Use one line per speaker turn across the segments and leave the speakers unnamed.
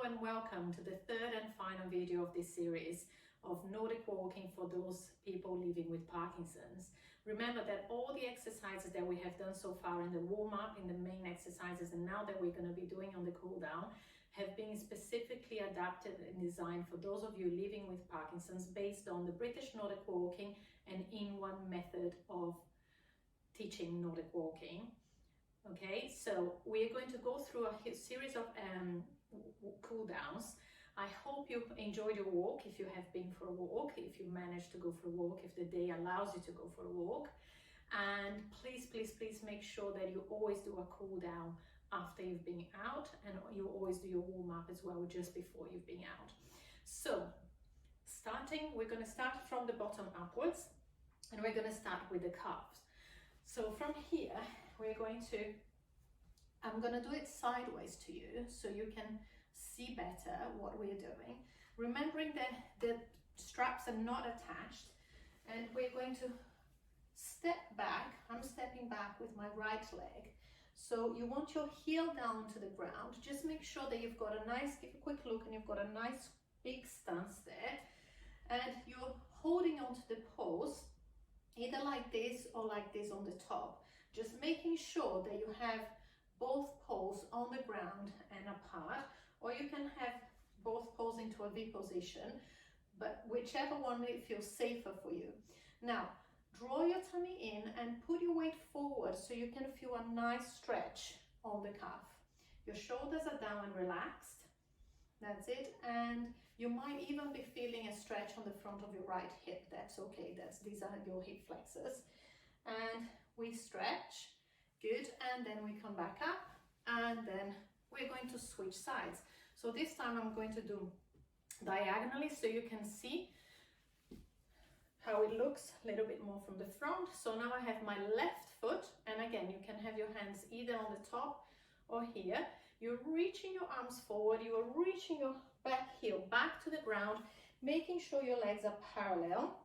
Hello and welcome to the third and final video of this series of Nordic walking for those people living with Parkinson's. Remember that all the exercises that we have done so far in the warm-up, in the main exercises, and now that we're going to be doing on the cool-down, have been specifically adapted and designed for those of you living with Parkinson's based on the British Nordic Walking and in-one method of teaching Nordic walking. Okay, so we're going to go through a series of cool downs. I hope you enjoyed your walk, if you have been for a walk, if you managed to go for a walk, if the day allows you to go for a walk. And please make sure that you always do a cool down after you've been out, and you always do your warm up as well just before you've been out. So we're going to start from the bottom upwards, and we're going to start with the calves. So from here, I'm going to do it sideways to you so you can see better what we're doing. Remembering that the straps are not attached, and we're going to step back. I'm stepping back with my right leg. So you want your heel down to the ground. Just make sure that you've got give a quick look, and you've got a nice big stance there. And you're holding onto the poles, either like this or like this on the top. Just making sure that you have both poles on the ground and apart, or you can have both poles into a V position, but whichever one feels safer for you. Now, draw your tummy in and put your weight forward so you can feel a nice stretch on the calf. Your shoulders are down and relaxed. That's it. And you might even be feeling a stretch on the front of your right hip. That's okay. These are your hip flexors. And we stretch. Good. And then we come back up, and then we're going to switch sides. So this time I'm going to do diagonally so you can see how it looks a little bit more from the front. So now I have my left foot, and again, you can have your hands either on the top or here. You're reaching your arms forward, you are reaching your back heel back to the ground, making sure your legs are parallel.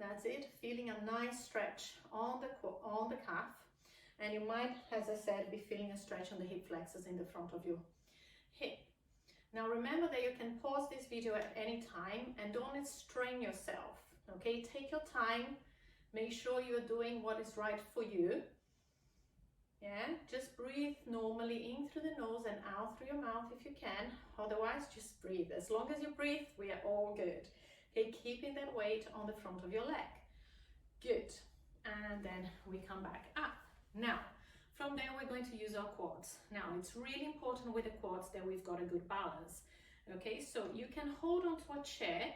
That's it, feeling a nice stretch on the calf. And you might, as I said, be feeling a stretch on the hip flexors in the front of your hip. Now remember that you can pause this video at any time and don't strain yourself, okay? Take your time, make sure you're doing what is right for you. Yeah, just breathe normally in through the nose and out through your mouth if you can. Otherwise, just breathe. As long as you breathe, we are all good. Okay, keeping that weight on the front of your leg. Good. And then we come back up. Now, from there, we're going to use our quads. Now, it's really important with the quads that we've got a good balance. Okay, so you can hold onto a chair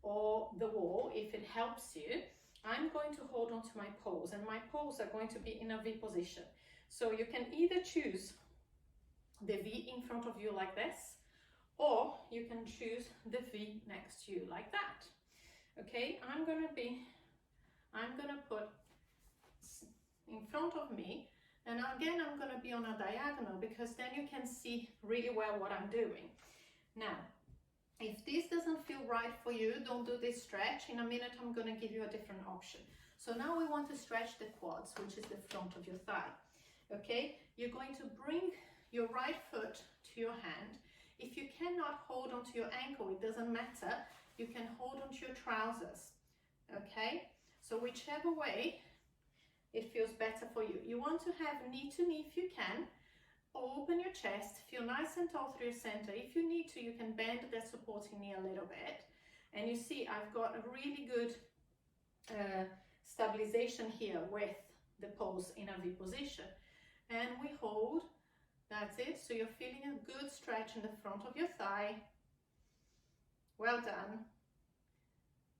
or the wall if it helps you. I'm going to hold onto my poles, and my poles are going to be in a V position. So you can either choose the V in front of you like this, or you can choose the V next to you like that. Okay, I'm gonna put in front of me, and again I'm gonna be on a diagonal because then you can see really well what I'm doing. Now, if this doesn't feel right for you, don't do this stretch. In a minute I'm gonna give you a different option. So now we want to stretch the quads, which is the front of your thigh. Okay, you're going to bring your right foot to your hand. If you cannot hold onto your ankle, it doesn't matter. You can hold onto your trousers. Okay, so whichever way it feels better for you. You want to have knee to knee if you can. Open your chest, feel nice and tall through your center. If you need to, you can bend that supporting knee a little bit. And you see I've got a really good stabilization here with the poles in a V position. And we hold. That's it. So you're feeling a good stretch in the front of your thigh. Well done.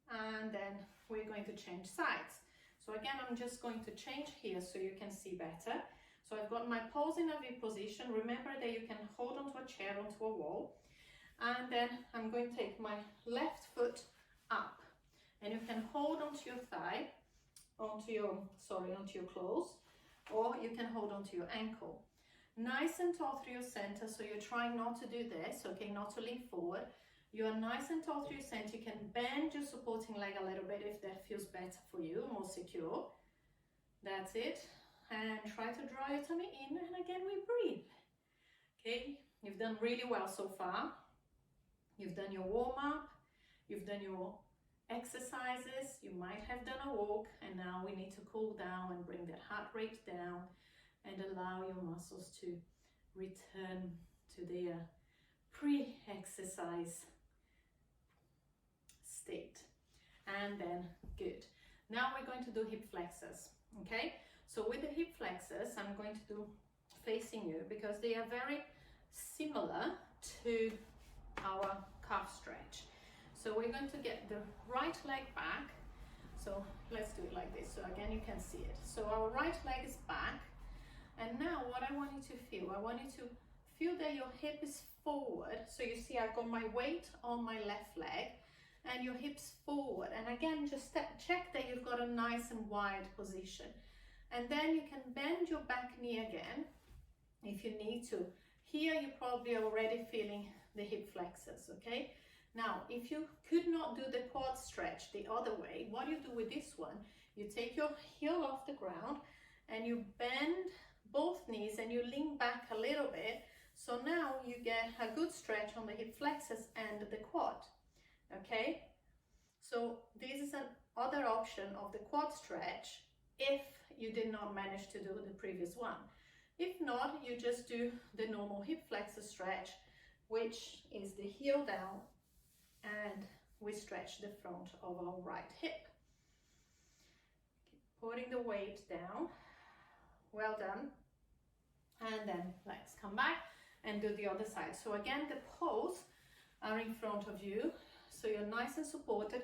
And then we're going to change sides. So again, I'm just going to change here so you can see better. So I've got my poles in a V position. Remember that you can hold onto a chair, onto a wall. And then I'm going to take my left foot up. And you can hold onto your thigh, onto your clothes, or you can hold onto your ankle. Nice and tall through your center, so you're trying not to do this, okay, not to lean forward. You are nice and tall through your center. You can bend your supporting leg a little bit if that feels better for you, more secure. That's it. And try to draw your tummy in, and again we breathe. Okay, you You've done really well so far. You've done your warm-up, you've done your exercises, you might have done a walk, and now we need to cool down and bring that heart rate down and allow your muscles to return to their pre-exercise state. And then, good. Now we're going to do hip flexors, okay? So with the hip flexors, I'm going to do facing you because they are very similar to our calf stretch. So we're going to get the right leg back. So let's do it like this. So again, you can see it. So our right leg is back. And now what I want you to feel, I want you to feel that your hip is forward. So you see I've got my weight on my left leg and your hips forward. And again, just check that you've got a nice and wide position. And then you can bend your back knee again if you need to. Here you're probably already feeling the hip flexors, okay? Now, if you could not do the quad stretch the other way, what you do with this one, you take your heel off the ground and you bend both knees and you lean back a little bit. So now you get a good stretch on the hip flexors and the quad, okay? So this is another option of the quad stretch if you did not manage to do the previous one. If not, you just do the normal hip flexor stretch, which is the heel down and we stretch the front of our right hip. Keep putting the weight down. Well done. And then let's come back and do the other side. So again, the poles are in front of you. So you're nice and supported,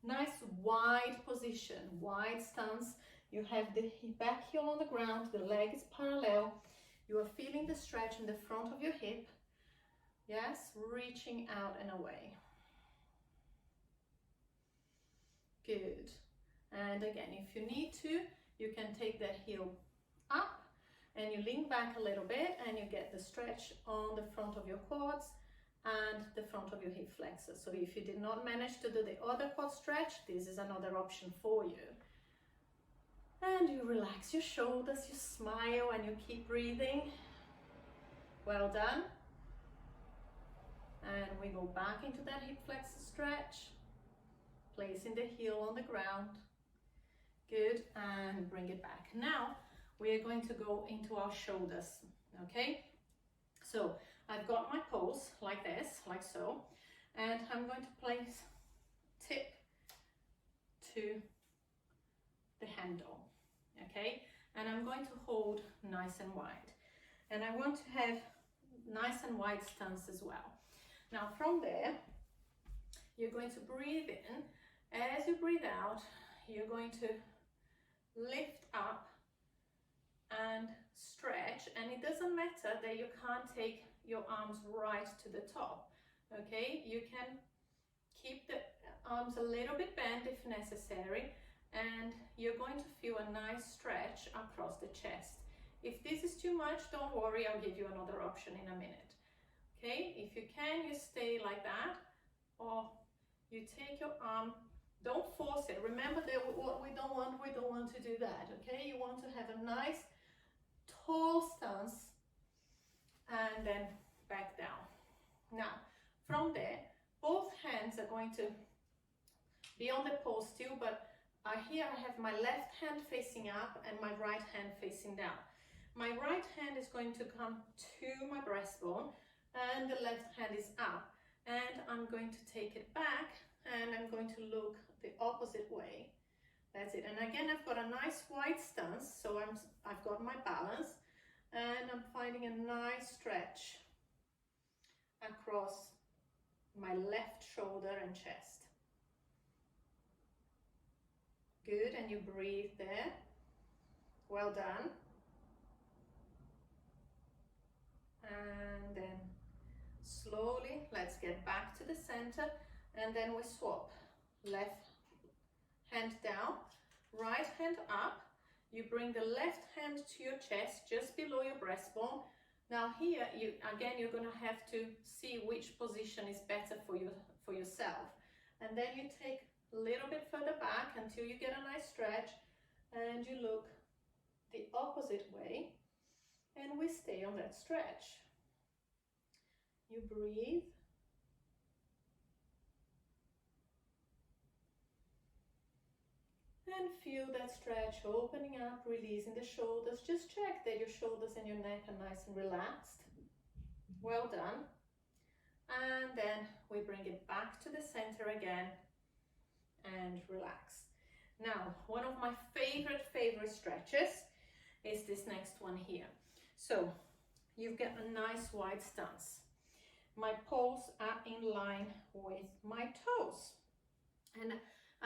nice wide position, wide stance. You have the back heel on the ground, the leg is parallel. You are feeling the stretch in the front of your hip. Yes, reaching out and away. Good. And again, if you need to, you can take that heel up and you lean back a little bit and you get the stretch on the front of your quads and the front of your hip flexors. So if you did not manage to do the other quad stretch, this is another option for you. And you relax your shoulders, you smile and you keep breathing. Well done. And we go back into that hip flexor stretch, placing the heel on the ground. Good, and bring it back. Now we are going to go into our shoulders, okay? So I've got my poles like this, like so, and I'm going to place tip to the handle, okay? And I'm going to hold nice and wide. And I want to have nice and wide stance as well. Now from there, you're going to breathe in. As you breathe out, you're going to lift up and stretch. And it doesn't matter that you can't take your arms right to the top, okay? You can keep the arms a little bit bent if necessary. And you're going to feel a nice stretch across the chest. If this is too much, don't worry, I'll give you another option in a minute. Okay, if you can, you stay like that, or you take your arm, don't force it. Remember that what we don't want to do that, okay? You want to have a nice, tall stance, and then back down. Now, from there, both hands are going to be on the pole still, but here I have my left hand facing up and my right hand facing down. My right hand is going to come to my breastbone and the left hand is up. And I'm going to take it back and I'm going to look the opposite way. That's it. And again, I've got a nice wide stance, so I've got my balance and I'm finding a nice stretch across my left shoulder and chest. Good, and you breathe there. Well done. And then slowly, let's get back to the center, and then we swap. Left hand down, right hand up. You bring the left hand to your chest, just below your breastbone. Now here, you're going to have to see which position is better for yourself. And then you take a little bit further back until you get a nice stretch, and you look the opposite way, and we stay on that stretch. You breathe. And feel that stretch, opening up, releasing the shoulders. Just check that your shoulders and your neck are nice and relaxed. Well done. And then we bring it back to the center again and relax. Now, one of my favorite stretches is this next one here. So you've got a nice wide stance. My paws are in line with my toes. And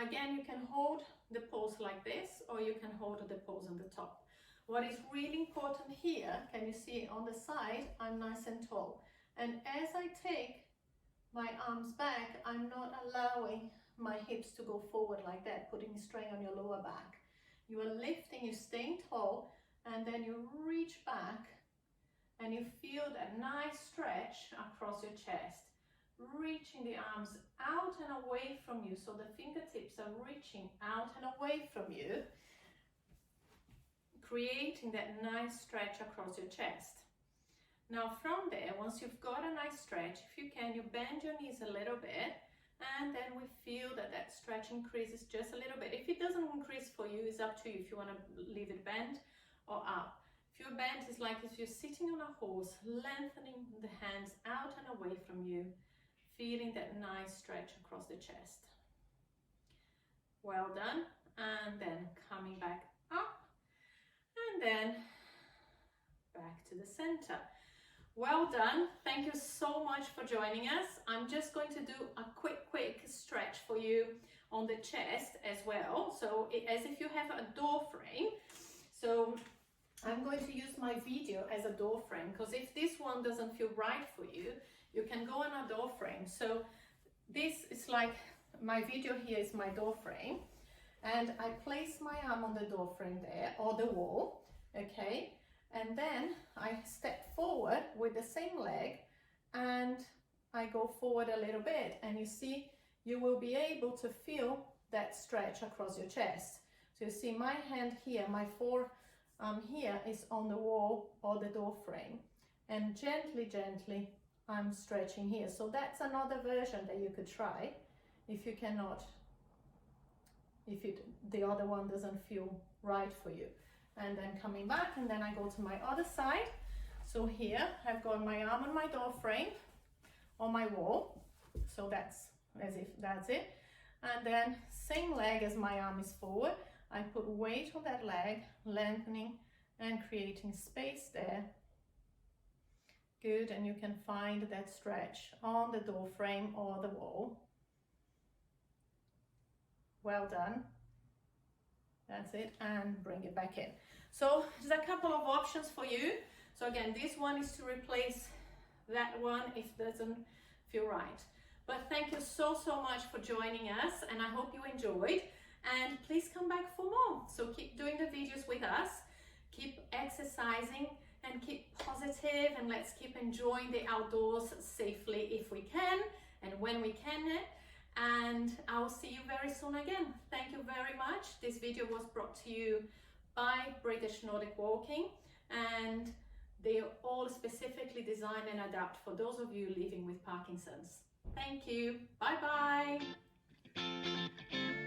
again, you can hold the paws like this, or you can hold the paws on the top. What is really important here, can you see on the side, I'm nice and tall. And as I take my arms back, I'm not allowing my hips to go forward like that, putting strain on your lower back. You are lifting, you're staying tall, and then you reach back and you feel that nice stretch across your chest. Reaching the arms out and away from you, so the fingertips are reaching out and away from you, creating that nice stretch across your chest. Now from there, once you've got a nice stretch, if you can, you bend your knees a little bit, and then we feel that that stretch increases just a little bit. If it doesn't increase for you, it's up to you if you want to leave it bent or up. If you're bent, it's like if you're sitting on a horse, lengthening the hands out and away from you, feeling that nice stretch across the chest. Well done. And then coming back up and then back to the center. Well done. Thank you so much for joining us. I'm just going to do a quick stretch for you on the chest as well. So as if you have a door frame. So I'm going to use my video as a door frame, because if this one doesn't feel right for you, you can go on a door frame. So this is like, my video here is my door frame, and I place my arm on the door frame there, or the wall, okay? And then I step forward with the same leg, and I go forward a little bit, and you see, you will be able to feel that stretch across your chest. So you see my hand here, my forearm here is on the wall or the door frame, and gently I'm stretching here. So that's another version that you could try if you cannot, the other one doesn't feel right for you. And then coming back, and then I go to my other side. So here I've got my arm on my door frame on my wall. So that's as if that's it. And then same leg as my arm is forward. I put weight on that leg, lengthening and creating space there. Good, and you can find that stretch on the door frame or the wall. Well done. That's it, and bring it back in. So there's a couple of options for you. So again, this one is to replace that one if it doesn't feel right. But thank you so much for joining us, and I hope you enjoyed. And please come back for more. So keep doing the videos with us, keep exercising, and keep positive, and let's keep enjoying the outdoors safely if we can and when we can. And I'll see you very soon again. Thank you very much. This video was brought to you by British Nordic Walking, and they are all specifically designed and adapted for those of you living with Parkinson's. Thank you. Bye bye.